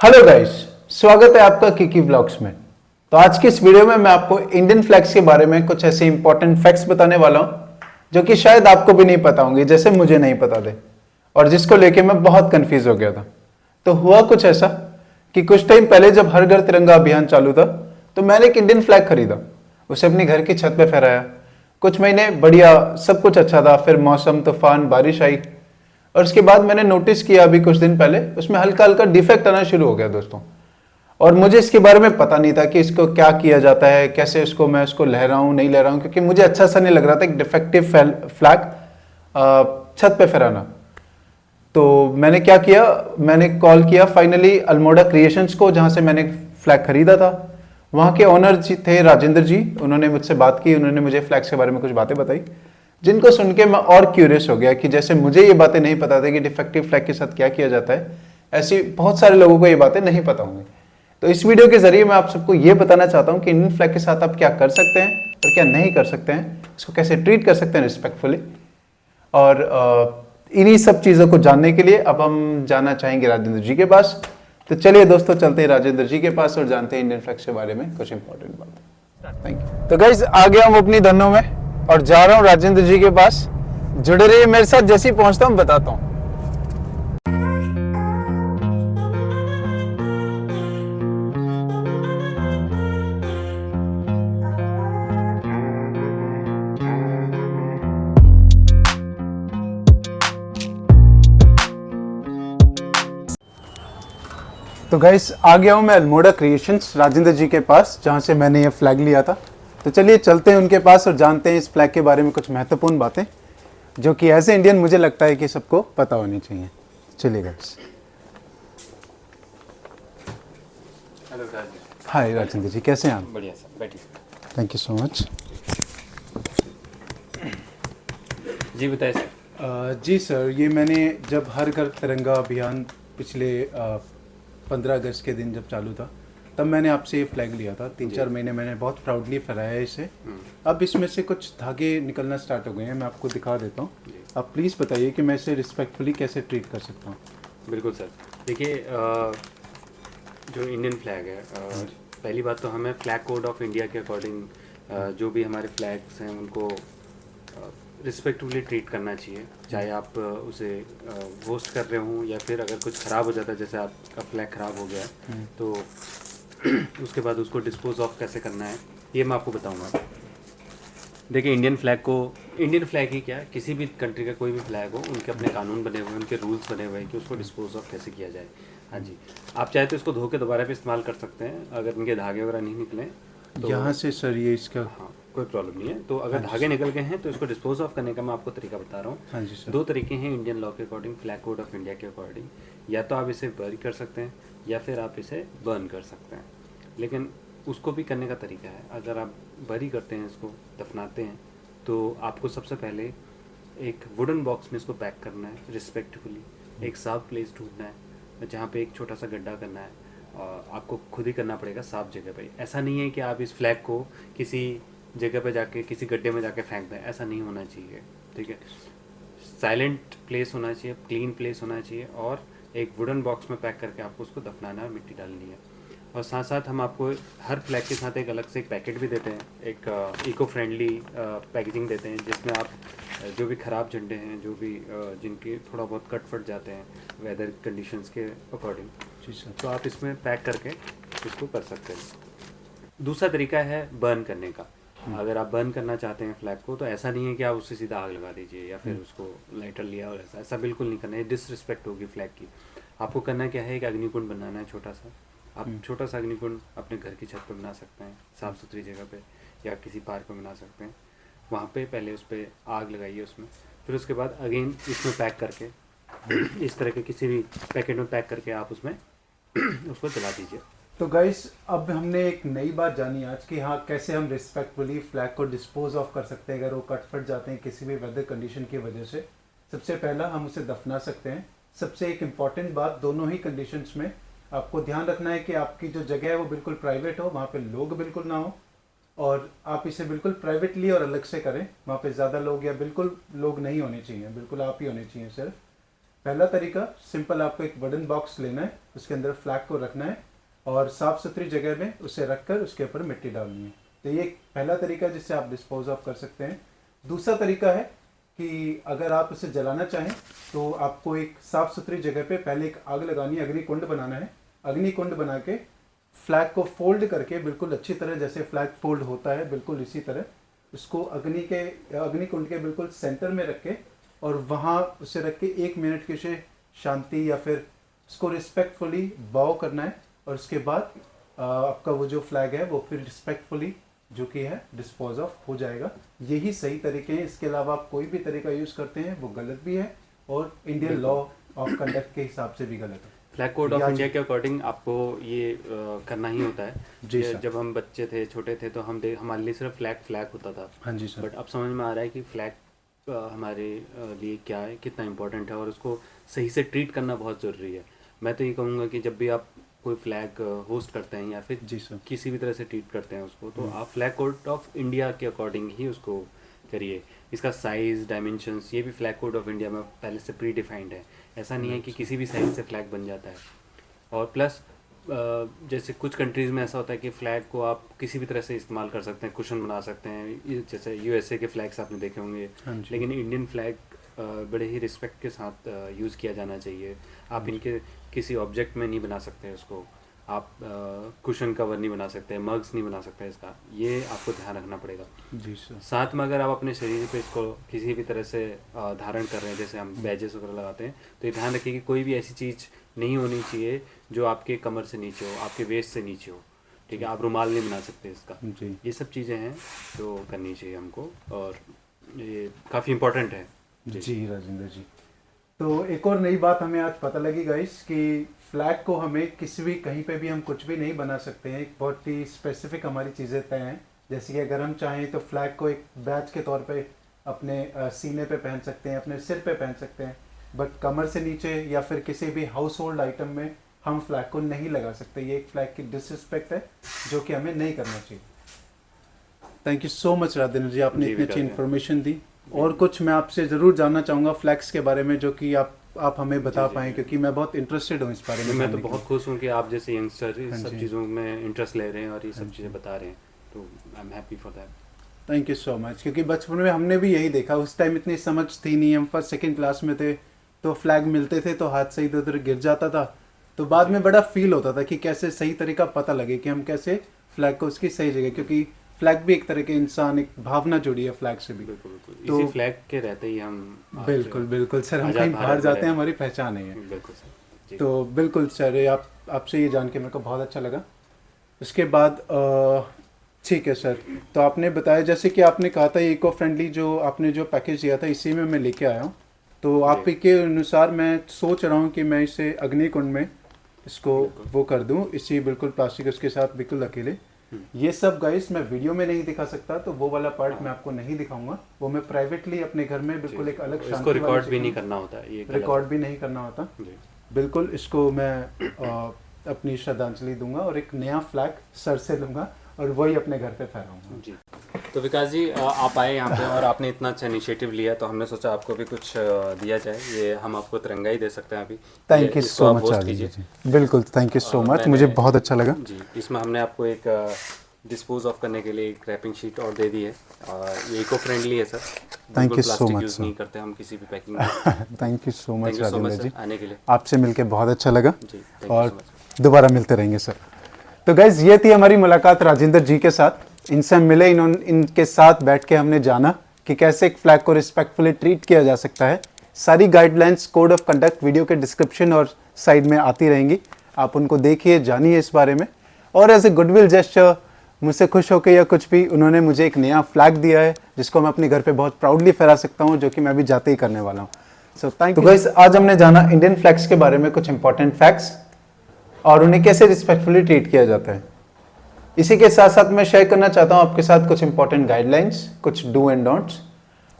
Hello guys, स्वागत है आपका किकी ब्लॉग्स में। तो आज की इस वीडियो में मैं आपको इंडियन फ्लैग्स के बारे में कुछ ऐसे इंपॉर्टेंट फैक्ट्स बताने वाला हूं जो कि शायद आपको भी नहीं पता होंगे, जैसे मुझे नहीं पता थे और जिसको लेके मैं बहुत कंफ्यूज हो गया था। तो हुआ कुछ ऐसा कि कुछ टाइम पहले जब हर घर तिरंगा अभियान चालू था तो मैंने एक इंडियन फ्लैग खरीदा, उसे अपने घर की छत पर फहराया। कुछ महीने बढ़िया, सब कुछ अच्छा था। फिर मौसम, तूफान, बारिश आई और उसके बाद मैंने नोटिस किया अभी कुछ दिन पहले उसमें हल्का हल्का डिफेक्ट आना शुरू हो गया दोस्तों। और मुझे इसके बारे में पता नहीं था कि इसको क्या किया जाता है, कैसे इसको मैं उसको लहराऊं नहीं लहराऊं, क्योंकि मुझे अच्छा सा नहीं लग रहा था एक डिफेक्टिव फ्लैग छत पे फहराना। तो मैंने क्या किया, मैंने कॉल किया फाइनली अल्मोड़ा क्रिएशंस को, जहां से मैंने फ्लैग खरीदा था। वहां के ओनर जी थे राजेंद्र जी, उन्होंने मुझसे बात की, उन्होंने मुझे फ्लैग्स के बारे में कुछ बातें बताई जिनको सुन के मैं और क्यूरियस हो गया कि जैसे मुझे ये बातें नहीं पता थी कि डिफेक्टिव फ्लैग के साथ क्या किया जाता है, ऐसी बहुत सारे लोगों को ये बातें नहीं पता होंगी। तो इस वीडियो के जरिए मैं आप सबको ये बताना चाहता हूँ कि इंडियन फ्लैग के साथ आप क्या कर सकते हैं और क्या नहीं कर सकते हैं, इसको कैसे ट्रीट कर सकते हैं रिस्पेक्टफुली। और इन्हीं सब चीज़ों को जानने के लिए अब हम जाना चाहेंगे राजेंद्र जी के पास। तो चलिए दोस्तों, चलते हैं राजेंद्र जी के पास और जानते हैं इंडियन फ्लैग्स के बारे में कुछ इंपॉर्टेंट बात। Thank you. तो गाइस, आ गया हूँ अपनी धनों में और जा रहा हूँ राजेंद्र जी के पास। जुड़े रहिए मेरे साथ, जैसे ही पहुंचता हूँ बताता हूँ। तो गाइस, आ गया हूँ मैं अल्मोड़ा क्रिएशंस राजेंद्र जी के पास, जहाँ से मैंने ये फ्लैग लिया था। तो चलिए चलते हैं उनके पास और जानते हैं इस फ्लैग के बारे में कुछ महत्वपूर्ण बातें जो कि एज ए इंडियन मुझे लगता है कि सबको पता होनी चाहिए। चलिए guys. Hello Rajesh. Hi Rajendra ji, कैसे हैं आप? बढ़िया सर, बैठिए। Thank you so much. जी बताइए सर। जी सर, ये मैंने जब हर घर तिरंगा अभियान पिछले 15 अगस्त के दिन जब चालू था तब मैंने आपसे ये फ्लैग लिया था। 3-4 महीने मैंने बहुत प्राउडली फहराया है इसे। अब इसमें से कुछ धागे निकलना स्टार्ट हो गए हैं, मैं आपको दिखा देता हूँ। आप प्लीज़ बताइए कि मैं इसे रिस्पेक्टफुली कैसे ट्रीट कर सकता हूँ। बिल्कुल सर। देखिए, जो इंडियन फ्लैग है, पहली बात तो हमें फ्लैग कोड ऑफ इंडिया के अकॉर्डिंग जो भी हमारे फ्लैग्स हैं उनको रिस्पेक्टफुली ट्रीट करना चाहिए। चाहे आप उसे होस्ट कर रहे हों या फिर अगर कुछ ख़राब हो जाता है, जैसे आपका फ्लैग ख़राब हो गया है तो उसके बाद उसको डिस्पोज ऑफ कैसे करना है ये मैं आपको बताऊंगा। देखिए, इंडियन फ्लैग ही क्या है, किसी भी कंट्री का कोई भी फ्लैग हो, उनके अपने कानून बने हुए हैं, उनके रूल्स बने हुए हैं कि उसको डिस्पोज ऑफ कैसे किया जाए। हाँ जी, आप चाहे तो इसको धो के दोबारा भी इस्तेमाल कर सकते हैं अगर इनके धागे वगैरह नहीं निकले तो। यहाँ से सर ये इसका, हाँ, कोई प्रॉब्लम नहीं है। तो अगर धागे निकल गए हैं तो इसको डिस्पोज ऑफ करने का मैं आपको तरीका बता रहा हूँ। हाँ जी सर। 2 तरीके हैं इंडियन लॉ के according, flag code of India के अकॉर्डिंग। या तो आप इसे बरी कर सकते हैं या फिर आप इसे बर्न कर सकते हैं। लेकिन उसको भी करने का तरीका है। अगर आप बरी करते हैं, इसको दफनाते हैं, तो आपको सबसे पहले एक वुडन बॉक्स में इसको पैक करना है रिस्पेक्टफुली। एक साफ प्लेस ढूंढना है जहाँ पे एक छोटा सा गड्ढा करना है और आपको खुद ही करना पड़ेगा साफ जगह पे। ऐसा नहीं है कि आप इस फ्लैग को किसी जगह पे जाके किसी गड्ढे में जाके फेंक दें, ऐसा नहीं होना चाहिए। ठीक है, साइलेंट प्लेस होना चाहिए, क्लीन प्लेस होना चाहिए और एक वुडन बॉक्स में पैक करके आपको उसको दफनाना है और मिट्टी डालनी है। और साथ साथ हम आपको हर फ्लैग के साथ एक अलग से एक पैकेट भी देते हैं, एक इको फ्रेंडली पैकेजिंग देते हैं, जिसमें आप जो भी ख़राब झंडे हैं, जो भी जिनके थोड़ा बहुत कट फट जाते हैं वेदर कंडीशंस के अकॉर्डिंग, तो आप इसमें पैक करके इसको कर सकते हैं। दूसरा तरीका है बर्न करने का। अगर आप बर्न करना चाहते हैं फ्लैग को, तो ऐसा नहीं है कि आप उससे सीधा आग लगा दीजिए या फिर उसको लाइटर लिया और ऐसा बिल्कुल नहीं करना है, डिसरिस्पेक्ट होगी फ्लैग की। आपको करना क्या है, एक अग्निकुंड बनाना है छोटा सा। आप छोटा सा अग्निकुंड अपने घर की छत पर बना सकते हैं, साफ़ सुथरी जगह पे या किसी पार्क में बना सकते हैं। वहाँ पे पहले उस पर आग लगाइए उसमें, फिर उसके बाद अगेन इसमें पैक करके इस तरह के किसी भी पैकेट में पैक करके आप उसमें उसको जला दीजिए। तो गाइस, अब हमने एक नई बात जानी आज कि हाँ, कैसे हम रिस्पेक्टफुली फ्लैग को डिस्पोज ऑफ कर सकते हैं अगर वो कट फट जाते हैं किसी भी वेदर कंडीशन की वजह से। सबसे पहला, हम उसे दफना सकते हैं। सबसे एक इम्पॉर्टेंट बात, दोनों ही कंडीशंस में आपको ध्यान रखना है कि आपकी जो जगह है वो बिल्कुल प्राइवेट हो, वहाँ पे लोग बिल्कुल ना हो, और आप इसे बिल्कुल प्राइवेटली और अलग से करें। वहाँ पे ज़्यादा लोग या बिल्कुल लोग नहीं होने चाहिए, बिल्कुल आप ही होने चाहिए सिर्फ। पहला तरीका सिंपल, आपको एक वुडन बॉक्स लेना है, उसके अंदर फ्लैग को रखना है और साफ सुथरी जगह में उसे रखकर उसके ऊपर मिट्टी डालनी है। तो ये एक पहला तरीका है जिससे आप डिस्पोज ऑफ कर सकते हैं। दूसरा तरीका है कि अगर आप उसे जलाना चाहें तो आपको एक साफ सुथरी जगह पे पहले एक आग लगानी है, अग्निकुंड बनाना है। अग्निकुंड बना के फ्लैग को फोल्ड करके बिल्कुल अच्छी तरह, जैसे फ्लैग फोल्ड होता है बिल्कुल इसी तरह, उसको अग्निकुंड के बिल्कुल सेंटर में रख के और वहाँ उसे रख के 1 मिनट के लिए शांति या फिर उसको रिस्पेक्टफुली बाव करना है। और उसके बाद आपका वो जो फ्लैग है वो फिर रिस्पेक्टफुली जो कि है डिस्पोज ऑफ हो जाएगा। यही सही तरीके हैं, इसके अलावा आप कोई भी तरीका यूज़ करते हैं वो गलत भी है और इंडियन लॉ ऑफ कंडक्ट के हिसाब से भी गलत है। फ्लैग कोड ऑफ इंडिया के अकॉर्डिंग आपको ये करना ही होता है। जी सर। जब हम बच्चे थे, छोटे थे, तो हमारे लिए सिर्फ फ्लैग होता था। हाँ जी सर। बट अब समझ में आ रहा है कि फ्लैग हमारे लिए क्या है, कितना इम्पोर्टेंट है और उसको सही से ट्रीट करना बहुत ज़रूरी है। मैं तो ये कहूँगा कि जब भी आप कोई फ्लैग होस्ट करते हैं या फिर जी सर किसी भी तरह से ट्रीट करते हैं उसको, तो आप फ्लैग कोड ऑफ इंडिया के अकॉर्डिंग ही उसको करिए। इसका साइज़, डायमेंशंस, ये भी फ्लैग कोड ऑफ इंडिया में पहले से प्री डिफाइंड है। ऐसा नहीं है कि किसी भी साइज़ से फ्लैग बन जाता है। और प्लस जैसे कुछ कंट्रीज़ में ऐसा होता है कि फ़्लैग को आप किसी भी तरह से इस्तेमाल कर सकते हैं, कुशन बना सकते हैं, जैसे यूएसए के फ्लैग्स आपने देखे होंगे। लेकिन इंडियन फ्लैग बड़े ही रिस्पेक्ट के साथ यूज़ किया जाना चाहिए। आप इनके किसी ऑब्जेक्ट में नहीं बना सकते उसको, आप कुशन कवर नहीं बना सकते, मग्स नहीं बना सकते, इसका ये आपको ध्यान रखना पड़ेगा। जी सर। साथ में अगर आप अपने शरीर पे इसको किसी भी तरह से धारण कर रहे हैं, जैसे हम बैजेस वगैरह लगाते हैं, तो ये ध्यान रखिए कि कोई भी ऐसी चीज़ नहीं होनी चाहिए जो आपके कमर से नीचे हो, आपके वेस्ट से नीचे हो। ठीक है, आप रुमाल नहीं बना सकते इसका। जी। ये सब चीज़ें हैं जो करनी चाहिए हमको और ये काफ़ी इम्पोर्टेंट है। जी राजेंद्र जी। तो एक और नई बात हमें आज पता लगी गाइस कि फ्लैग को हमें किसी भी कहीं पे भी हम कुछ भी नहीं बना सकते हैं। एक बहुत ही स्पेसिफिक हमारी चीज़ें तय हैं। जैसे कि अगर हम चाहें तो फ्लैग को एक बैच के तौर पे अपने सीने पे पहन सकते हैं, अपने सिर पे पहन सकते हैं, बट कमर से नीचे या फिर किसी भी हाउस होल्ड आइटम में हम फ्लैग को नहीं लगा सकते। ये एक फ्लैग की डिसरिस्पेक्ट है जो कि हमें नहीं करना चाहिए। Thank you so much Rajendra ji, आपने इतनी अच्छी इन्फॉर्मेशन दी। और कुछ मैं आपसे ज़रूर जानना चाहूँगा फ्लैग्स के बारे में जो कि आप हमें बता पाएँ, क्योंकि मैं बहुत इंटरेस्टेड हूँ इस बारे में। मैं तो बहुत खुश हूँ कि आप जैसे यंगस्टर इस सब चीज़ों में इंटरेस्ट ले रहे हैं और ये सब चीज़ें बता रहे हैं, तो I am happy for that. Thank you so much. क्योंकि बचपन में हमने भी यही देखा, उस टाइम इतनी समझ थी नहीं, हम फर्स्ट सेकंड क्लास में थे, तो फ्लैग मिलते थे तो हाथ से इधर उधर गिर जाता था। तो बाद में बड़ा फील होता था कि कैसे सही तरीका पता लगे कि हम कैसे फ्लैग को उसकी सही जगह, क्योंकि फ्लैग भी एक तरह के इंसान, एक भावना जुड़ी है फ्लैग से भी। बिल्कुल बिल्कुल, तो इसी फ्लैग के रहते ही हम बिल्कुल बिल्कुल सर, हम कहीं बाहर जाते हैं हमारी पहचान है। बिल्कुल सर। तो बिल्कुल सर, ये आपसे ये जान के मेरे को बहुत अच्छा लगा। उसके बाद ठीक है सर, तो आपने बताया जैसे कि आपने कहा था इको फ्रेंडली जो आपने जो पैकेज दिया था इसी में मैं लेके आया हूँ। तो आप के अनुसार मैं सोच रहा हूँ कि मैं इसे अग्निकुंड में इसको वो कर दूँ, इसी बिल्कुल प्लास्टिक उसके साथ बिल्कुल अकेले। ये सब गाइस मैं वीडियो में नहीं दिखा सकता, तो वो वाला पार्ट मैं आपको नहीं दिखाऊंगा। वो मैं प्राइवेटली अपने घर में बिल्कुल एक अलग इसको रिकॉर्ड भी नहीं करना होता है, ये रिकॉर्ड भी नहीं करना होता। बिल्कुल इसको मैं अपनी श्रद्धांजलि दूंगा और एक नया फ्लैग सर से लूंगा और वही अपने घर पे फहराऊंगा। जी। तो विकास जी, आप आए यहाँ पे और आपने इतना अच्छा इनिशिएटिव लिया, तो हमने सोचा आपको भी कुछ दिया जाए। ये हम आपको तिरंगा ही दे सकते हैं अभी। Thank you so much Rajendra ji. बिल्कुल थैंक यू सो मच, मुझे बहुत अच्छा लगा जी। इसमें हमने आपको एक डिस्पोज ऑफ करने के लिए एक रैपिंग शीट और दे दी है। ये इको फ्रेंडली है sir, thank you so much. Use नहीं करते हम किसी भी पैकिंग में। Thank you so much Rajendra ji, आने के लिए आपसे मिलके बहुत अच्छा लगा जी। और दोबारा मिलते रहेंगे सर। तो गाइज ये थी हमारी मुलाकात राजेंद्र जी के साथ। इनसे हम मिले, इनके साथ बैठ के हमने जाना कि कैसे एक फ्लैग को रिस्पेक्टफुली ट्रीट किया जा सकता है। सारी guidelines, code of conduct video के डिस्क्रिप्शन और साइड में आती रहेंगी, आप उनको देखिए, जानिए इस बारे में। और एज ए गुडविल जेस्चर मुझसे खुश होकर या कुछ भी, उन्होंने मुझे एक नया फ्लैग दिया है जिसको मैं अपने घर पे बहुत प्राउडली फहरा सकता हूँ, जो कि मैं भी जाते ही करने वाला हूँ। So thank you guys. आज हमने जाना इंडियन फ्लैग्स के बारे में, कुछ इंपॉर्टेंट फैक्ट्स और उन्हें कैसे रिस्पेक्टफुली ट्रीट किया जाता है। इसी के साथ साथ मैं शेयर करना चाहता हूँ आपके साथ कुछ इंपॉर्टेंट गाइडलाइंस, कुछ डू एंड डोंट्स,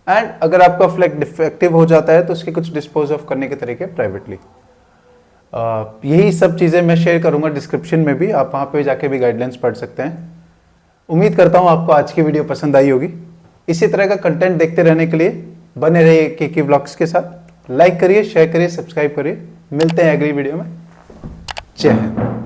एंड अगर आपका फ्लैग डिफेक्टिव हो जाता है तो उसके कुछ डिस्पोज ऑफ करने के तरीके प्राइवेटली। यही सब चीज़ें मैं शेयर करूँगा डिस्क्रिप्शन में भी, आप वहाँ पे जाके भी गाइडलाइंस पढ़ सकते हैं। उम्मीद करता हूँ आपको आज की वीडियो पसंद आई होगी। इसी तरह का कंटेंट देखते रहने के लिए बने रहिए केके व्लॉग्स के साथ। लाइक करिए, शेयर करिए, सब्सक्राइब करिए। मिलते हैं अगली वीडियो में। जय हिंद।